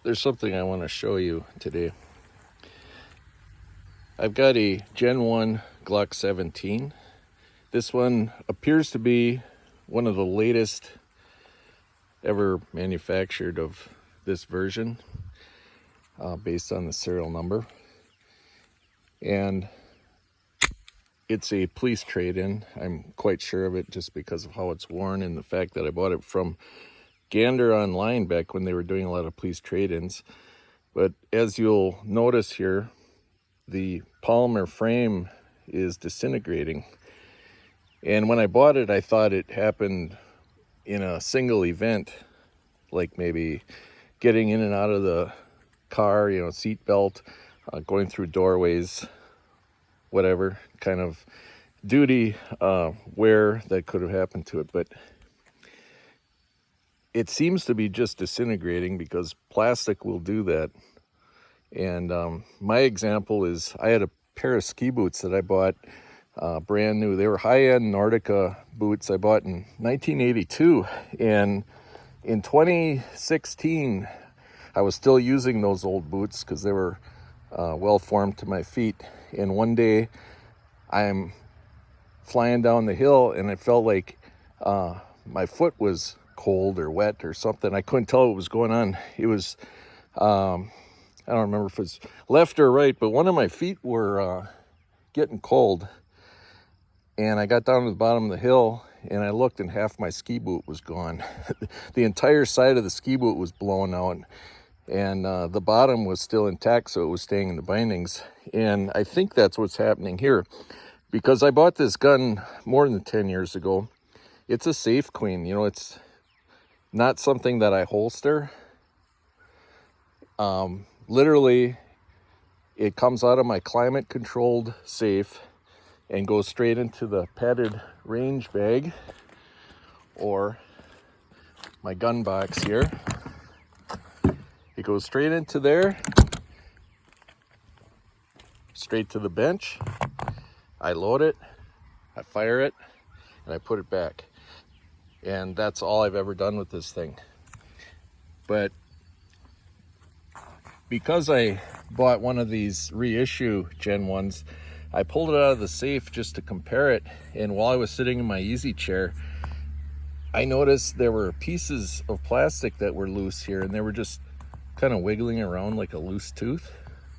There's something I want to show you today. I've got a Gen 1 Glock 17. This one appears to be one of the latest ever manufactured of this version, based on the serial number. And it's a police trade-in. I'm quite sure of it just because of how it's worn and the fact that I bought it from Gander online back when they were doing a lot of police trade-ins. But as you'll notice here, the polymer frame is disintegrating. And when I bought it, I thought it happened in a single event, like maybe getting in and out of the car, seat belt, going through doorways, whatever kind of duty wear that could have happened to it. But it seems to be just disintegrating because plastic will do that. And my example is I had a pair of ski boots that I bought brand new. They were high-end Nordica boots I bought in 1982. And in 2016, I was still using those old boots because they were well formed to my feet. And one day I'm flying down the hill and it felt like my foot was cold or wet or something. I couldn't tell what was going on. It was, I don't remember if it's left or right, but one of my feet were getting cold. And I got down to the bottom of the hill and I looked and half my ski boot was gone. The entire side of the ski boot was blown out. And the bottom was still intact, so it was staying in the bindings. And I think that's what's happening here. Because I bought this gun more than 10 years ago. It's a safe queen. It's not something that I holster. Literally, it comes out of my climate-controlled safe and goes straight into the padded range bag or my gun box here. It goes straight into there, straight to the bench. I load it, I fire it, and I put it back. And that's all I've ever done with this thing. But because I bought one of these reissue Gen 1s, I pulled it out of the safe just to compare it. And while I was sitting in my easy chair, I noticed there were pieces of plastic that were loose here, and they were just kind of wiggling around like a loose tooth,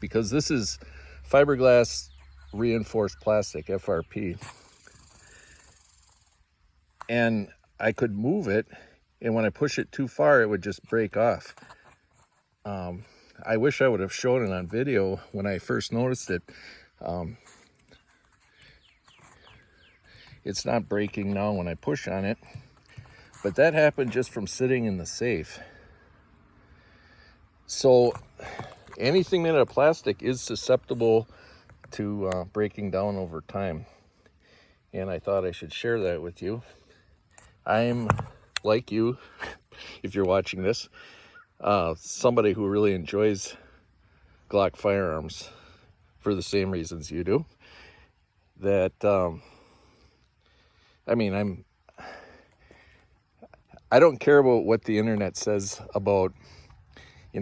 because this is fiberglass reinforced plastic, FRP. And I could move it, and when I push it too far, it would just break off. I wish I would have shown it on video when I first noticed it. It's not breaking now when I push on it, but that happened just from sitting in the safe. So anything made out of plastic is susceptible to breaking down over time. And I thought I should share that with you. I'm like you, if you're watching this, somebody who really enjoys Glock firearms for the same reasons you do. That, I don't care about what the internet says about,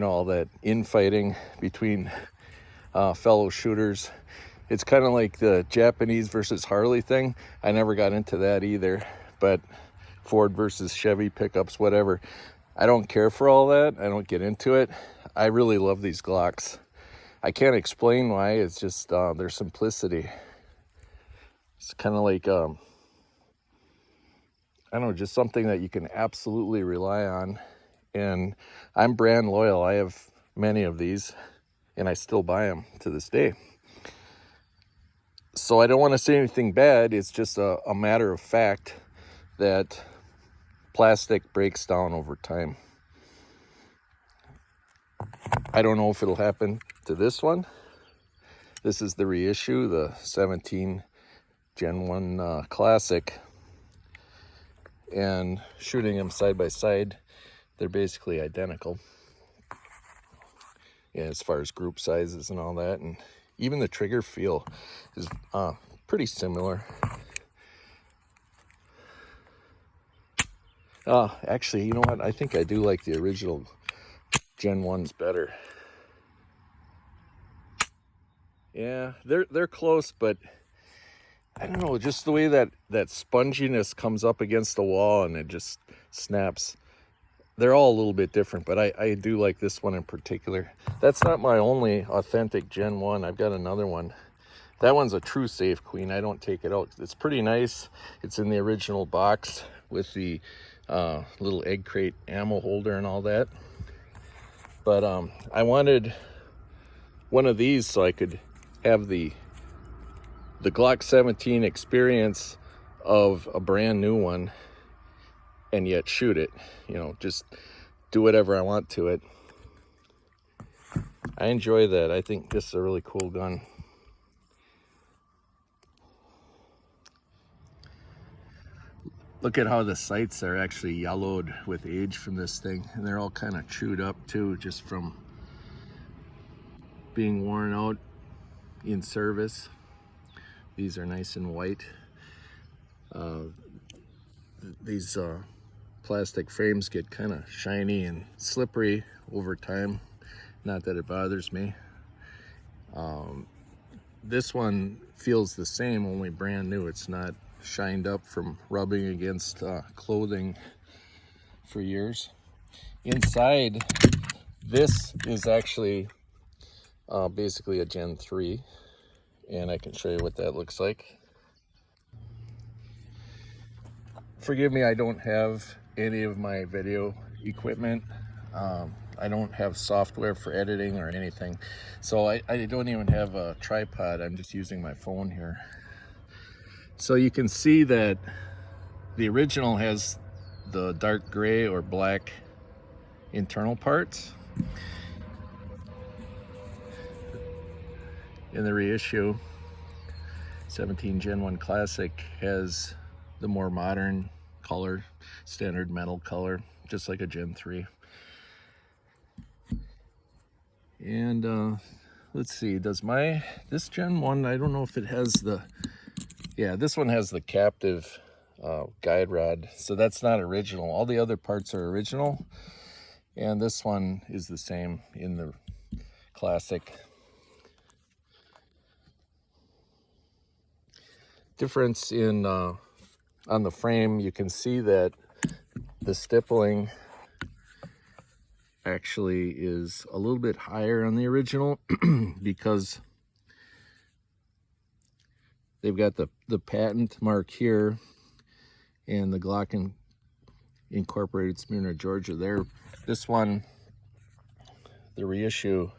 all that infighting between fellow shooters. It's kind of like the Japanese versus Harley thing. I never got into that either, but Ford versus Chevy pickups, whatever. I don't care for all that. I don't get into it. I really love these Glocks. I can't explain why. It's just their simplicity. It's kind of like, I don't know, just something that you can absolutely rely on. And I'm brand loyal. I have many of these, and I still buy them to this day. So I don't want to say anything bad. It's just a matter of fact that plastic breaks down over time. I don't know if it'll happen to this one. This is the reissue, the 17 Gen 1 Classic. And shooting them side by side, they're basically identical. Yeah, as far as group sizes and all that. And even the trigger feel is pretty similar. Actually, you know what? I think I do like the original Gen 1's better. Yeah, they're close, but I don't know, just the way that sponginess comes up against the wall and it just snaps. They're all a little bit different, but I do like this one in particular. That's not my only authentic Gen 1. I've got another one. That one's a true safe queen. I don't take it out. It's pretty nice. It's in the original box with the little egg crate ammo holder and all that. But I wanted one of these so I could have the Glock 17 experience of a brand new one and yet shoot it, you know, just do whatever I want to it. I enjoy that. I think this is a really cool gun. Look at how the sights are actually yellowed with age from this thing, and they're all kind of chewed up too, just from being worn out in service. These are nice and white. These plastic frames get kind of shiny and slippery over time. Not that it bothers me. This one feels the same, only brand new. It's not shined up from rubbing against clothing for years. Inside, this is actually basically a Gen 3, and I can show you what that looks like. Forgive me, I don't have any of my video equipment. I don't have software for editing or anything, so I don't even have a tripod. I'm just using my phone here. So you can see that the original has the dark gray or black internal parts. In the reissue, 17 Gen 1 Classic has the more modern color, standard metal color, just like a Gen 3. And let's see, does this Gen 1, I don't know if it has the, yeah, this one has the captive guide rod, so that's not original. All the other parts are original, and this one is the same in the Classic. Difference in on the frame, you can see that the stippling actually is a little bit higher on the original because they've got the patent mark here and the Glock Incorporated Smyrna, Georgia there. This one, the reissue,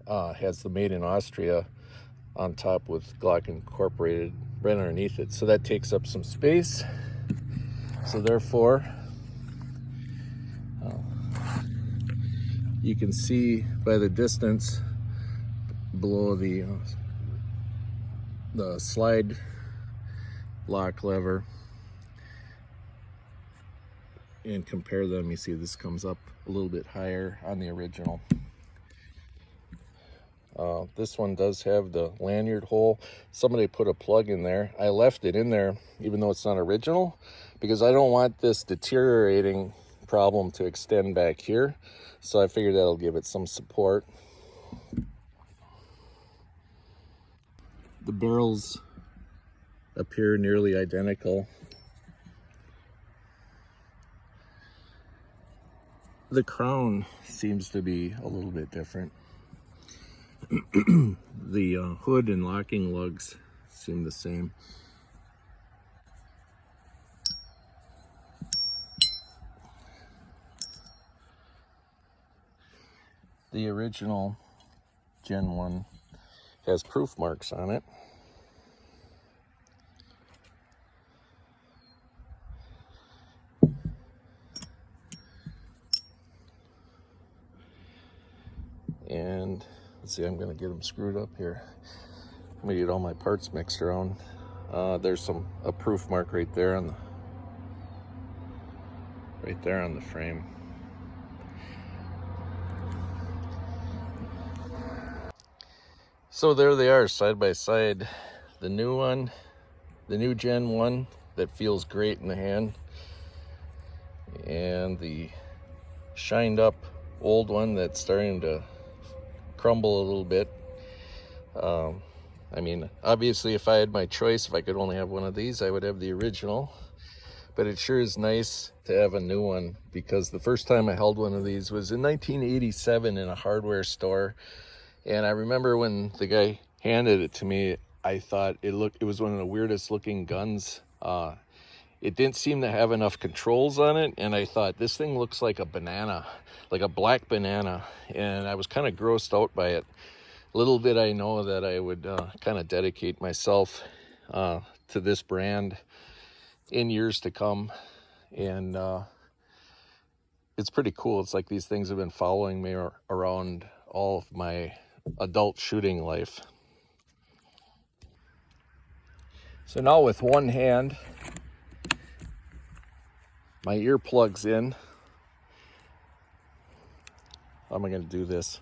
has the Made in Austria on top with Glock Incorporated right underneath it, so that takes up some space. So therefore, you can see by the distance below the slide lock lever and compare them. You see this comes up a little bit higher on the original. This one does have the lanyard hole. Somebody put a plug in there. I left it in there even though it's not original because I don't want this deteriorating problem to extend back here. So I figured that'll give it some support. The barrels appear nearly identical. The crown seems to be a little bit different. The hood and locking lugs seem the same. The original Gen 1 has proof marks on it. And let's see, I'm going to get them screwed up here. I'm going to get all my parts mixed around. There's a proof mark right there on the frame. So there they are, side by side. The new one, the new Gen 1 that feels great in the hand, and the shined up old one that's starting to crumble a little bit. I mean, obviously if I had my choice, if I could only have one of these, I would have the original. But it sure is nice to have a new one, because the first time I held one of these was in 1987 in a hardware store. And I remember when the guy handed it to me, I thought it was one of the weirdest looking guns. It didn't seem to have enough controls on it, and I thought, this thing looks like a banana, like a black banana, and I was kind of grossed out by it. Little did I know that I would kind of dedicate myself to this brand in years to come. And it's pretty cool. It's like these things have been following me around all of my adult shooting life. So now with one hand, my earplugs in. How am I going to do this?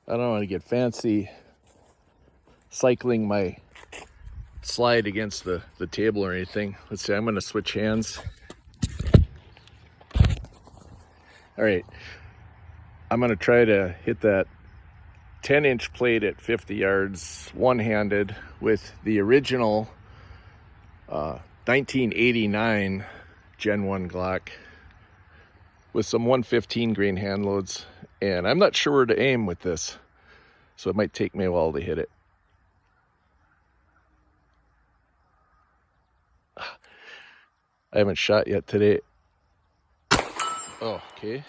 I don't want to get fancy cycling my slide against the table or anything. Let's see, I'm going to switch hands. All right, I'm going to try to hit that 10-inch plate at 50 yards one-handed with the original 1989 Gen 1 Glock with some 115 grain hand loads. And I'm not sure where to aim with this, so it might take me a while to hit it. I haven't shot yet today. Oh, okay.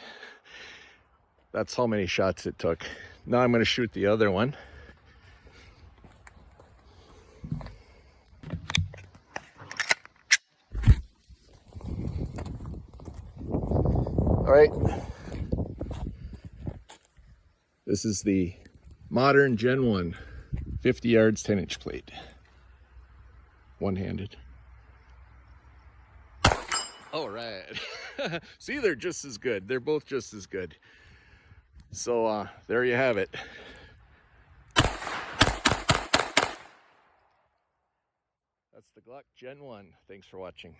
That's how many shots it took. Now I'm going to shoot the other one. All right. This is the modern Gen 1, 50 yards, 10-inch plate. One-handed. All right. See, they're just as good. They're both just as good. So there you have it. That's the Glock Gen 1. Thanks for watching.